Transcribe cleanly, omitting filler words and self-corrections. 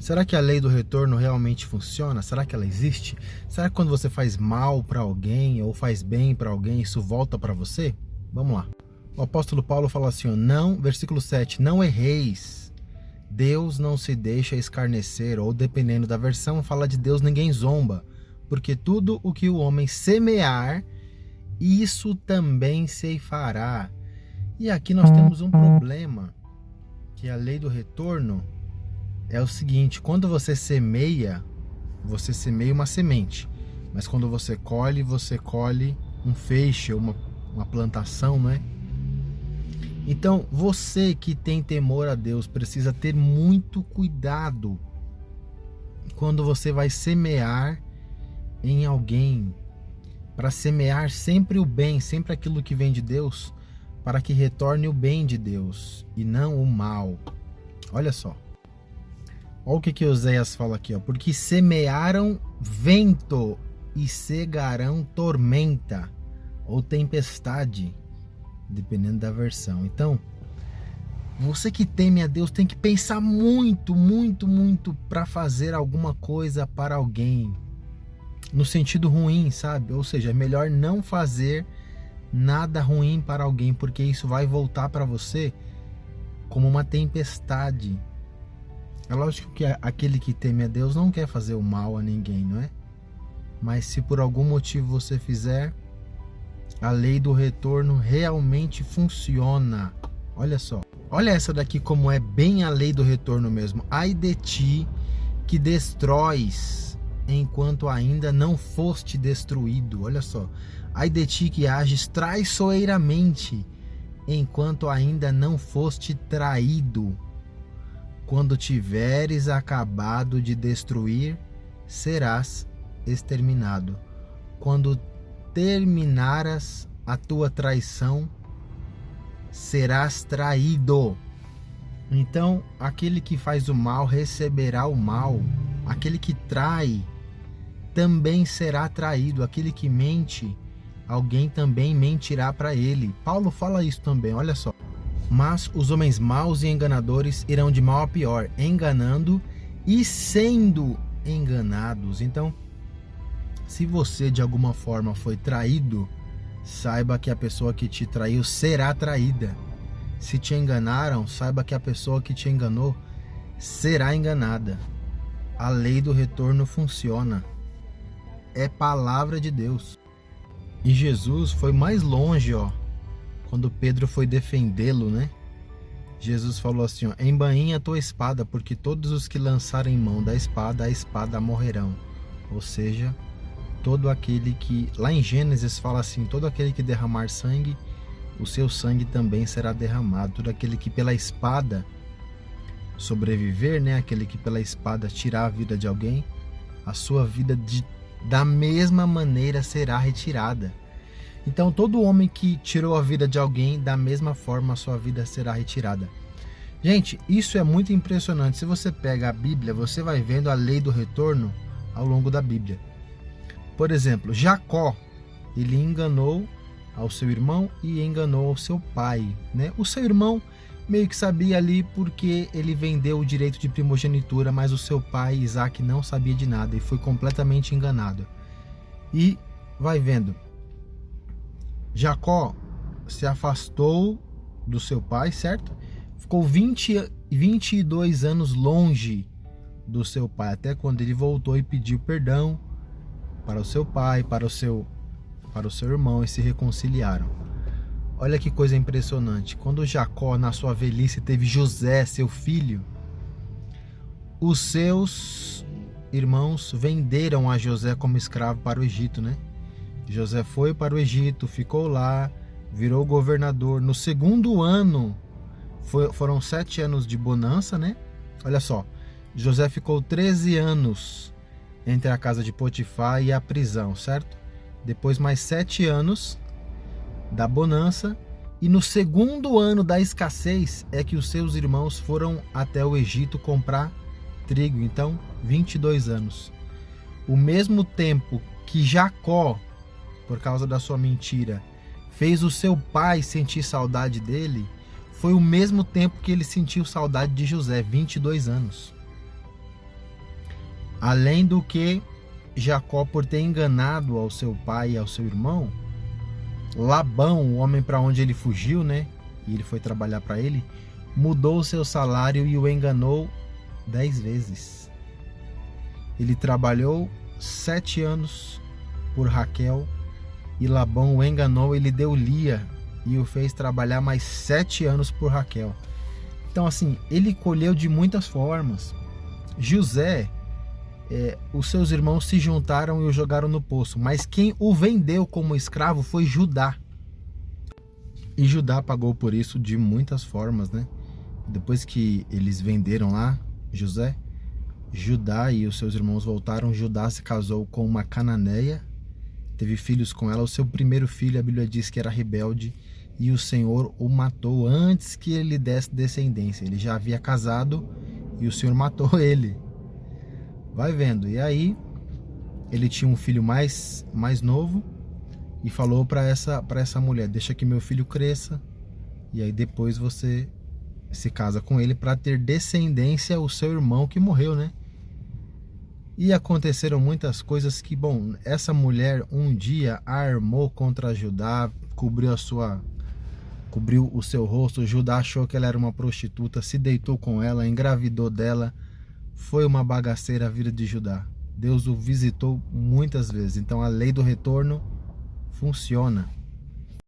Será que a lei do retorno realmente funciona? Será que ela existe? Será que quando você faz mal para alguém ou faz bem para alguém, isso volta para você? Vamos lá. O apóstolo Paulo fala assim, ó, não, versículo 7, não erreis. Deus não se deixa escarnecer, ou dependendo da versão, fala de Deus, ninguém zomba. Porque tudo o que o homem semear, isso também ceifará. E aqui nós temos um problema, que a lei do retorno é o seguinte, quando você semeia uma semente. Mas quando você colhe um feixe, uma plantação, não é? Então, você que tem temor a Deus precisa ter muito cuidado quando você vai semear em alguém, para semear sempre o bem, sempre aquilo que vem de Deus, para que retorne o bem de Deus e não o mal. Olha só. Olha o que Oséias fala aqui, ó. Porque semearam vento e cegarão tormenta ou tempestade, dependendo da versão. Então, você que teme a Deus tem que pensar muito, muito, muito para fazer alguma coisa para alguém. No sentido ruim, sabe? Ou seja, é melhor não fazer nada ruim para alguém, porque isso vai voltar para você como uma tempestade. É lógico que aquele que teme a Deus não quer fazer o mal a ninguém, não é? Mas se por algum motivo você fizer, a lei do retorno realmente funciona. Olha só. Olha essa daqui como é bem a lei do retorno mesmo. Ai de ti que destróis enquanto ainda não foste destruído. Olha só. Ai de ti que ages traiçoeiramente enquanto ainda não foste traído. Quando tiveres acabado de destruir, serás exterminado. Quando terminaras a tua traição, serás traído. Então, aquele que faz o mal receberá o mal. Aquele que trai também será traído. Aquele que mente, alguém também mentirá para ele. Paulo fala isso também, olha só. Mas os homens maus e enganadores irão de mal a pior, enganando e sendo enganados. Então, se você de alguma forma foi traído, saiba que a pessoa que te traiu será traída. Se te enganaram, saiba que a pessoa que te enganou será enganada. A lei do retorno funciona. É palavra de Deus. E Jesus foi mais longe, ó. Quando Pedro foi defendê-lo, né? Jesus falou assim, ó, embainha a tua espada, porque todos os que lançarem mão da espada, a espada morrerão. Ou seja, todo aquele que, lá em Gênesis fala assim, todo aquele que derramar sangue, o seu sangue também será derramado. Todo aquele que pela espada sobreviver, né? Aquele que pela espada tirar a vida de alguém, a sua vida da mesma maneira será retirada. Então todo homem que tirou a vida de alguém, da mesma forma a sua vida será retirada. Gente, isso é muito impressionante. Se você pega a Bíblia, você vai vendo a lei do retorno ao longo da Bíblia. Por exemplo, Jacó, ele enganou ao seu irmão e enganou ao seu pai, né? O seu irmão meio que sabia ali porque ele vendeu o direito de primogenitura, mas o seu pai, Isaac, não sabia de nada e foi completamente enganado. E vai vendo, Jacó se afastou do seu pai, certo? Ficou 22 anos longe do seu pai, até quando ele voltou e pediu perdão para o seu pai, para o seu irmão, e se reconciliaram. Olha que coisa impressionante. Quando Jacó, na sua velhice, teve José, seu filho, os seus irmãos venderam a José como escravo para o Egito, né? José foi para o Egito, ficou lá, virou governador. No segundo ano, foram 7 anos de bonança, né? Olha só, José ficou 13 anos entre a casa de Potifar e a prisão, certo? Depois mais 7 anos da bonança. E no segundo ano da escassez é que os seus irmãos foram até o Egito comprar trigo. Então, 22 anos. O mesmo tempo que Jacó, por causa da sua mentira, fez o seu pai sentir saudade dele, foi o mesmo tempo que ele sentiu saudade de José, 22 anos. Além do que Jacó, por ter enganado ao seu pai e ao seu irmão, Labão, o homem para onde ele fugiu, né? E ele foi trabalhar para ele, mudou o seu salário e o enganou 10 vezes. Ele trabalhou 7 anos por Raquel e Labão o enganou, ele deu Lia e o fez trabalhar mais 7 anos por Raquel. Então assim, ele colheu de muitas formas. José, os seus irmãos se juntaram e o jogaram no poço, mas quem o vendeu como escravo foi Judá. E Judá pagou por isso de muitas formas, né? Depois que eles venderam lá José, Judá e os seus irmãos voltaram. Judá se casou com uma cananeia, teve filhos com ela. O seu primeiro filho, a Bíblia diz que era rebelde, e o Senhor o matou antes que ele desse descendência. Ele já havia casado e o Senhor matou ele. Vai vendo. E aí ele tinha um filho mais novo e falou para essa mulher: deixa que meu filho cresça e aí depois você se casa com ele para ter descendência o seu irmão que morreu, né? E aconteceram muitas coisas que, bom, essa mulher um dia armou contra Judá, cobriu o seu rosto. Judá achou que ela era uma prostituta, se deitou com ela, engravidou dela. Foi uma bagaceira a vida de Judá. Deus o visitou muitas vezes. Então a lei do retorno funciona.